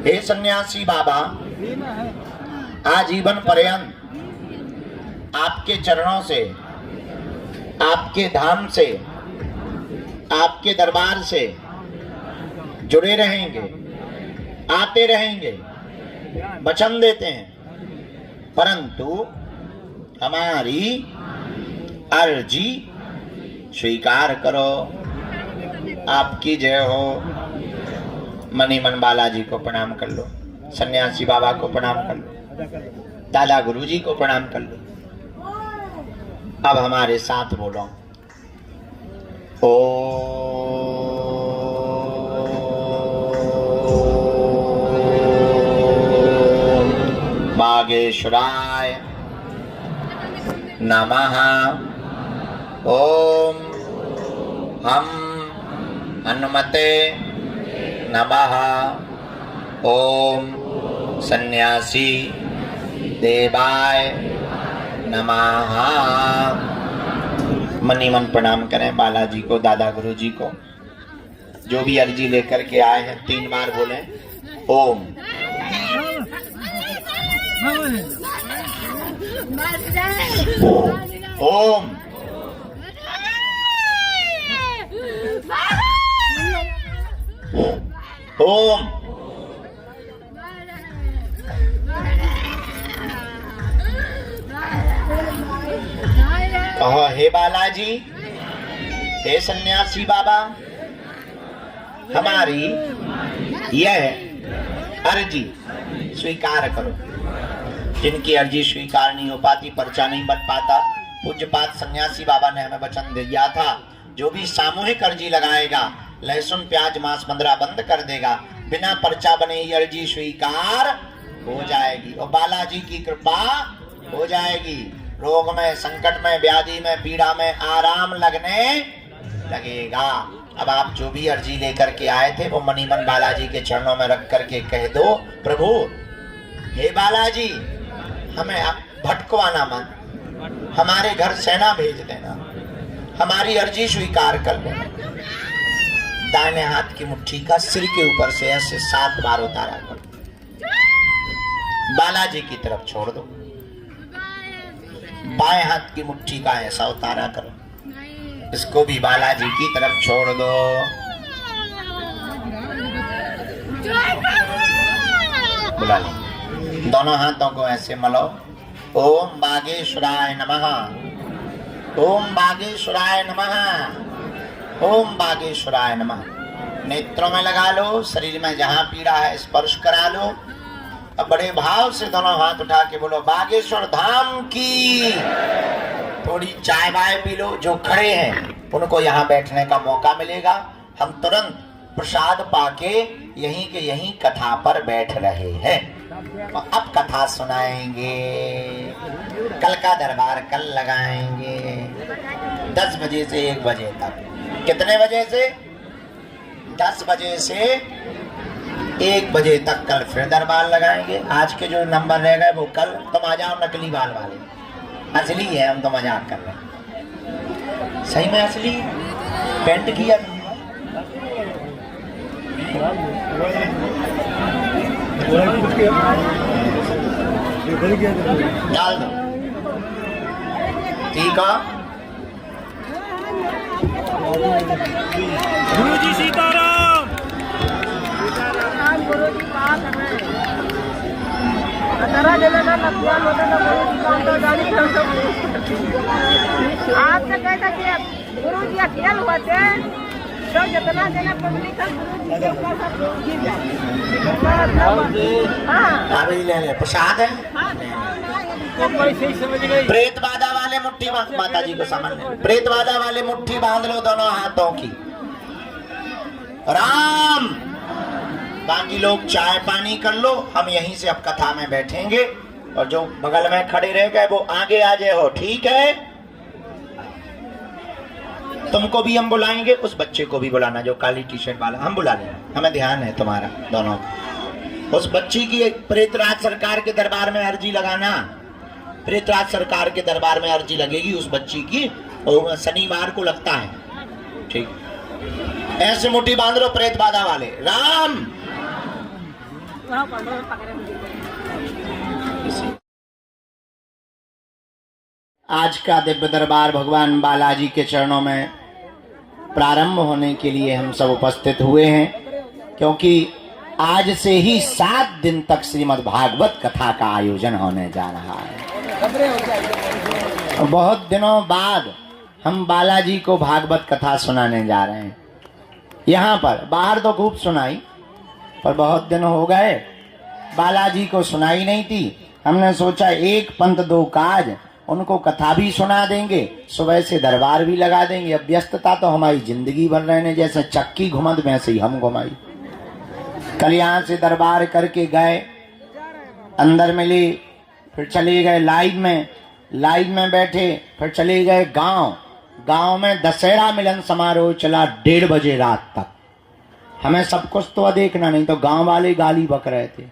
हे सन्यासी बाबा, आजीवन पर्यंत आपके चरणों से, आपके धाम से, आपके दरबार से जुड़े रहेंगे, आते रहेंगे, वचन देते हैं। परंतु हमारी अर्जी स्वीकार करो। आपकी जय हो। मणिमन बालाजी को प्रणाम कर लो, सन्यासी बाबा को प्रणाम कर लो, दादा गुरुजी को प्रणाम कर लो। अब हमारे साथ बोलो, ओम बागेश्वराय नमः। ओम हम हनुमते नमः। ओम सन्यासी देवाय नमः। मनी मन प्रणाम करें बालाजी को, दादा गुरुजी को, जो भी अर्जी लेकर के आए हैं। 3 बार बोले ओम। ओम। ओम। कहो, हे बालाजी, हे सन्यासी बाबा, हमारी यह अर्जी स्वीकार करो। जिनकी अर्जी स्वीकार नहीं हो पाती, पर्चा नहीं बन पाता, पूज्यपाद सन्यासी बाबा ने हमें वचन दिया था, जो भी सामूहिक अर्जी लगाएगा, लहसुन प्याज मांस मंदरा बंद कर देगा, बिना पर्चा बने ही अर्जी स्वीकार हो जाएगी और बालाजी की कृपा हो जाएगी। रोग में, संकट में, व्याधि में, पीड़ा में आराम लगने लगेगा। अब आप जो भी अर्जी लेकर के आए थे वो मणिमन बालाजी के चरणों में रख करके कह दो, प्रभु हे बालाजी, हमें भटकवाना मत, हमारे घर सेना भेज देना, हमारी अर्जी स्वीकार कर लेना। दाहिने हाथ की मुट्ठी का सिर के ऊपर से ऐसे 7 बार उतारा करो, बालाजी की तरफ छोड़ दो। बाएं हाथ की मुट्ठी का ऐसा उतारा करो, इसको भी बालाजी की तरफ छोड़ दो। बुला लो। दोनों हाथों को ऐसे मलो। ओम बागेश्वराय नमः। ओम बागेश्वराय नमः। ओम बागेश्वराय नमः। नेत्रों में लगा लो, शरीर में जहां पीड़ा है स्पर्श करा लो। अब बड़े भाव से दोनों हाथ उठा के बोलो, बागेश्वर धाम की। थोड़ी चाय वाय पी लो। जो खड़े हैं उनको यहाँ बैठने का मौका मिलेगा। हम तुरंत प्रसाद पाके यहीं के यहीं कथा पर बैठ रहे हैं। अब कथा सुनाएंगे। कल का दरबार कल लगाएंगे 10 बजे से 1 बजे तक। कितने बजे से? 10 बजे से 1 बजे तक कल फिर दरबार लगाएंगे। आज के जो नंबर रह गए वो कल। तुम आ जाओ नकली बाल वाले, असली है, हम तो मजाक कर रहे हैं। सही में असली पेंट किया डाल दो, ठीक है। गुरुजी सीताराम। गुरुजी बात है आपने कहता कि गुरुजी अकेले हुआ थे, तो जितना देना पब्लिक है गुरुजी के ऊपर प्रसाद है। प्रेत बाधा वाले मुट्ठी माता जी को सामान ले। प्रेत बाधा वाले मुट्ठी बांध लो दोनों हाथों की। राम। बाकी लोग चाय पानी कर लो, हम यहीं से अब कथा में बैठेंगे और जो बगल में खड़े रह गए वो आगे आ जाए हो, ठीक है। तुमको भी हम बुलाएंगे, उस बच्चे को भी बुलाना जो काली टी शर्ट वाला, हम बुला लेंगे, हमें ध्यान है तुम्हारा दोनों। उस बच्ची की प्रेतराज सरकार के दरबार में अर्जी लगाना। प्रेतराज सरकार के दरबार में अर्जी लगेगी उस बच्ची की, और शनिवार को लगता है, ठीक। ऐसे मुट्ठी बांध लो प्रेत बाधा वाले। राम। आज का दिव्य दरबार भगवान बालाजी के चरणों में प्रारंभ होने के लिए हम सब उपस्थित हुए हैं, क्योंकि आज से ही 7 दिन तक श्रीमद् भागवत कथा का आयोजन होने जा रहा है। बहुत दिनों बाद हम बालाजी को भागवत कथा सुनाने जा रहे हैं। यहाँ पर बाहर तो खूब सुनाई, पर बहुत दिन हो गए बालाजी को सुनाई नहीं थी। हमने सोचा एक पंथ दो काज, उनको कथा भी सुना देंगे, सुबह से दरबार भी लगा देंगे। अब व्यस्तता तो हमारी जिंदगी भर रहने, जैसे चक्की घुमत वैसे ही हम घुमाई। कल यहाँ से दरबार करके गए, अंदर मिले, फिर चले गए लाइव में बैठे, फिर चले गए गांव में दशहरा मिलन समारोह चला 1:30 बजे रात तक। हमें सब कुछ तो देखना, नहीं तो गांव वाले गाली बक रहे थे।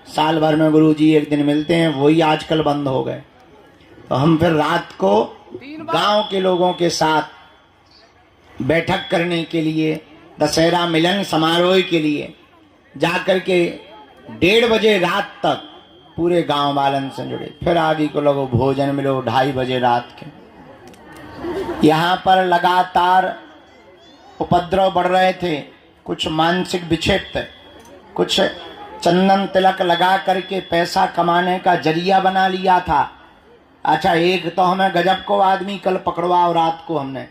साल भर में गुरुजी एक दिन मिलते हैं, वही आजकल बंद हो गए। तो हम फिर रात को गांव के लोगों के साथ बैठक करने के लिए, दशहरा मिलन समारोह के लिए जाकर के 1:30 बजे रात तक पूरे गांव वालन से जुड़े। फिर आगे को लोगों भोजन मिलो 2:30 बजे रात के। यहाँ पर लगातार उपद्रव बढ़ रहे थे, कुछ मानसिक विक्षिप्त, कुछ चंदन तिलक लगा करके पैसा कमाने का जरिया बना लिया था। अच्छा, एक तो हमें गजब को आदमी कल पकड़वा, और रात को हमने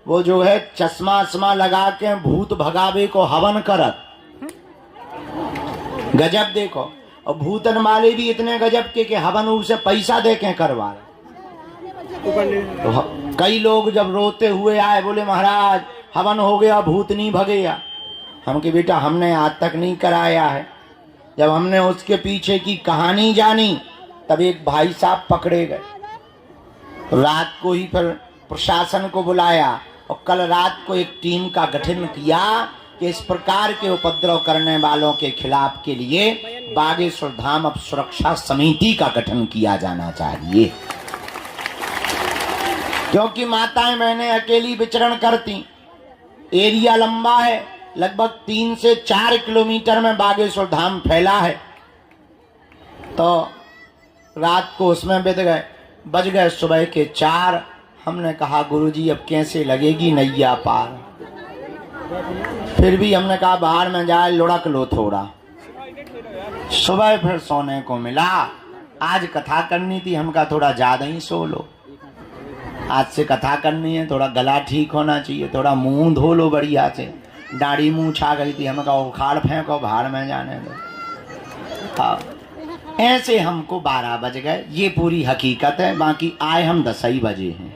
वो जो है चश्मा लगा के भूत भगावे को हवन करत, गजब देखो। और भूतन वाले भी इतने गजब के कि हवन उसे पैसा दे के करवा रहे। तो कई लोग जब रोते हुए आए, बोले महाराज हवन हो गया, भूत नहीं भगेगा। हम कि बेटा हमने आज तक नहीं कराया है। जब हमने उसके पीछे की कहानी जानी, तब एक भाई साहब पकड़े गए। रात को ही फिर प्रशासन को बुलाया, और कल रात को एक टीम का गठन किया कि इस प्रकार के उपद्रव करने वालों के खिलाफ के लिए बागेश्वर धाम अब सुरक्षा समिति का गठन किया जाना चाहिए। क्योंकि माताएं बहनें अकेली विचरण करती, एरिया लंबा है, लगभग 3 से 4 किलोमीटर में बागेश्वर धाम फैला है। तो रात को उसमें बज गए सुबह के 4। हमने कहा गुरुजी अब कैसे लगेगी नैया पार। फिर भी हमने कहा बाहर में जाए लुढ़क लो थोड़ा। सुबह फिर सोने को मिला, आज कथा करनी थी, हम कहा थोड़ा ज्यादा ही सो लो, आज से कथा करनी है, थोड़ा गला ठीक होना चाहिए, थोड़ा मुंह धो लो बढ़िया से, दाढ़ी मुंह छा गई थी। हमें कहा उखाड़ फेंको, बाहर में जाने दो। हाँ, ऐसे हमको 12 बज गए, ये पूरी हकीकत है। बाकी आए हम 10 ही बजे हैं,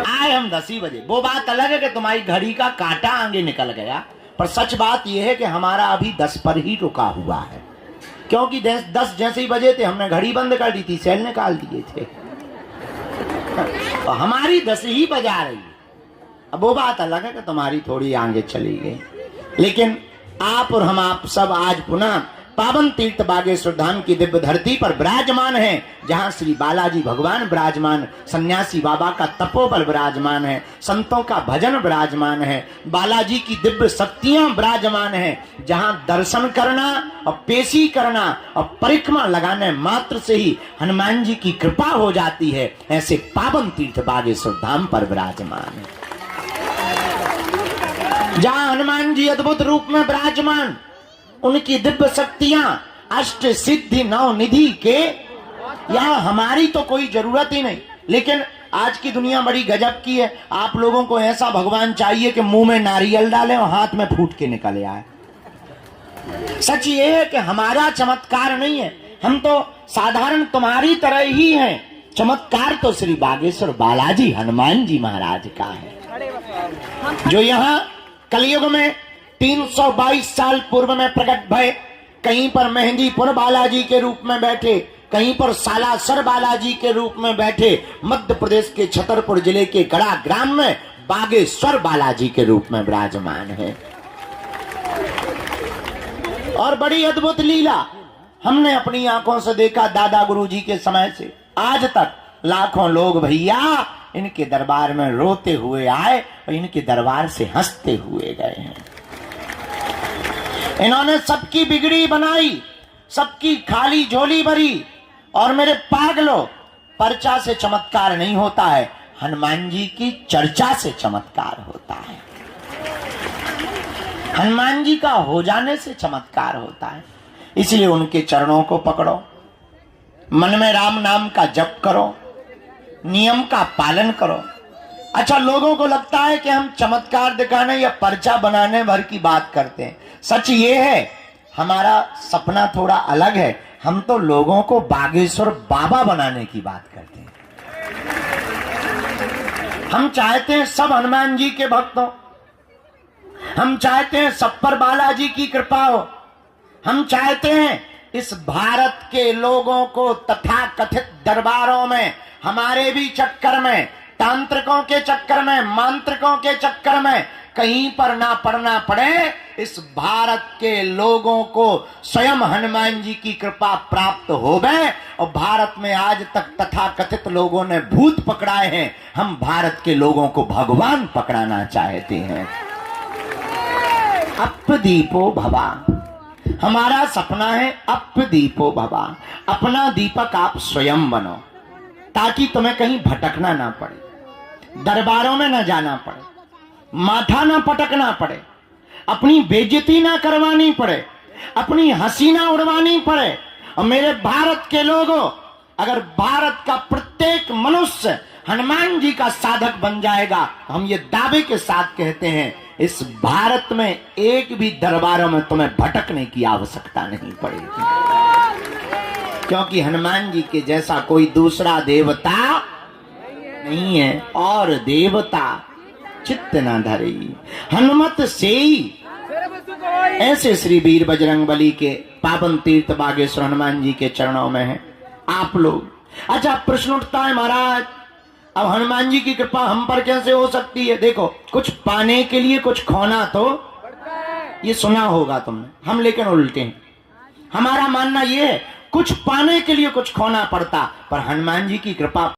आए हम 10 ही बजे। वो बात अलग है कि तुम्हारी घड़ी का कांटा आगे निकल गया, पर सच बात यह है कि हमारा अभी 10 पर ही रुका हुआ है। क्योंकि 10 जैसे ही बजे थे, हमने घड़ी बंद कर दी थी, सेल निकाल दिए थे, तो हमारी 10 ही बजा रही है। अब वो बात अलग है कि तुम्हारी थोड़ी आगे चली गई। लेकिन आप और हम आप सब आज पुनः पावन तीर्थ बागेश्वर धाम की दिव्य धरती पर विराजमान हैं, जहां श्री बालाजी भगवान विराजमान, सन्यासी बाबा का तपोबल विराजमान है, संतों का भजन विराजमान है, बालाजी की दिव्य शक्तियां विराजमान हैं, जहां दर्शन करना और पेशी करना और परिक्रमा लगाने मात्र से ही हनुमान जी की कृपा हो जाती है। ऐसे पावन तीर्थ बागेश्वर धाम पर विराजमान है, जहां हनुमान जी अद्भुत रूप में विराजमान, उनकी दिव्य शक्तियां अष्ट सिद्धि 9 निधि के, यहां हमारी तो कोई जरूरत ही नहीं। लेकिन आज की दुनिया बड़ी गजब की है। आप लोगों को ऐसा भगवान चाहिए कि मुंह में नारियल डालें और हाथ में फूट के निकल आए। सच ये है कि हमारा चमत्कार नहीं है, हम तो साधारण तुम्हारी तरह ही हैं। चमत्कार तो श्री बागेश्वर बालाजी हनुमान जी महाराज का है, जो यहाँ कलयुग में 322 साल पूर्व में प्रकट भय। कहीं पर मेहंदीपुर बालाजी के रूप में बैठे, कहीं पर सालासर बालाजी के रूप में बैठे, मध्य प्रदेश के छतरपुर जिले के गड़ा ग्राम में बागेश्वर बालाजी के रूप में विराजमान है। और बड़ी अद्भुत लीला हमने अपनी आंखों से देखा। दादा गुरुजी के समय से आज तक लाखों लोग भैया इनके दरबार में रोते हुए आए और इनके दरबार से हंसते हुए गए हैं। इन्होंने सबकी बिगड़ी बनाई, सबकी खाली झोली भरी। और मेरे पागलों, पर्चा से चमत्कार नहीं होता है, हनुमान जी की चर्चा से चमत्कार होता है। हनुमान जी का हो जाने से चमत्कार होता है। इसलिए उनके चरणों को पकड़ो, मन में राम नाम का जप करो, नियम का पालन करो। अच्छा, लोगों को लगता है कि हम चमत्कार दिखाने या पर्चा बनाने भर की बात करते हैं। सच ये है, हमारा सपना थोड़ा अलग है। हम तो लोगों को बागेश्वर बाबा बनाने की बात करते हैं। हम चाहते हैं सब हनुमान जी के भक्त हो, हम चाहते हैं सब पर बालाजी की कृपा हो, हम चाहते हैं इस भारत के लोगों को तथाकथित दरबारों में, हमारे भी चक्कर में, तांत्रिकों के चक्कर में, मांत्रिकों के चक्कर में कहीं पर ना पड़ना पड़े। इस भारत के लोगों को स्वयं हनुमान जी की कृपा प्राप्त हो गए। और भारत में आज तक तथाकथित लोगों ने भूत पकड़ाए हैं, हम भारत के लोगों को भगवान पकड़ाना चाहते हैं। अपदीपो भवा, हमारा सपना है अपदीपो भवा। अपना दीपक आप स्वयं बनो, ताकि तुम्हें कहीं भटकना ना पड़े, दरबारों में ना जाना पड़े, माथा ना पटकना पड़े, अपनी बेइज्जती ना करवानी पड़े, अपनी हंसी ना उड़वानी पड़े। और मेरे भारत के लोगों, अगर भारत का प्रत्येक मनुष्य हनुमान जी का साधक बन जाएगा, हम ये दावे के साथ कहते हैं, इस भारत में एक भी दरबारों में तुम्हें भटकने की आवश्यकता नहीं पड़ेगी। क्योंकि हनुमान जी के जैसा कोई दूसरा देवता नहीं है। और देवता चित्त न धरी हनुमत सेई, ऐसे श्री वीर बजरंगबली के पावन तीर्थ बागेश्वर हनुमान जी के चरणों में है आप लोग। अच्छा, प्रश्न उठता है, महाराज अब हनुमान जी की कृपा हम पर कैसे हो सकती है? देखो, कुछ पाने के लिए कुछ खोना तो ये सुना होगा तुमने, हम लेकिन उल्टे हैं। हमारा मानना ये है, कुछ पाने के लिए कुछ खोना पड़ता, पर हनुमान जी की कृपा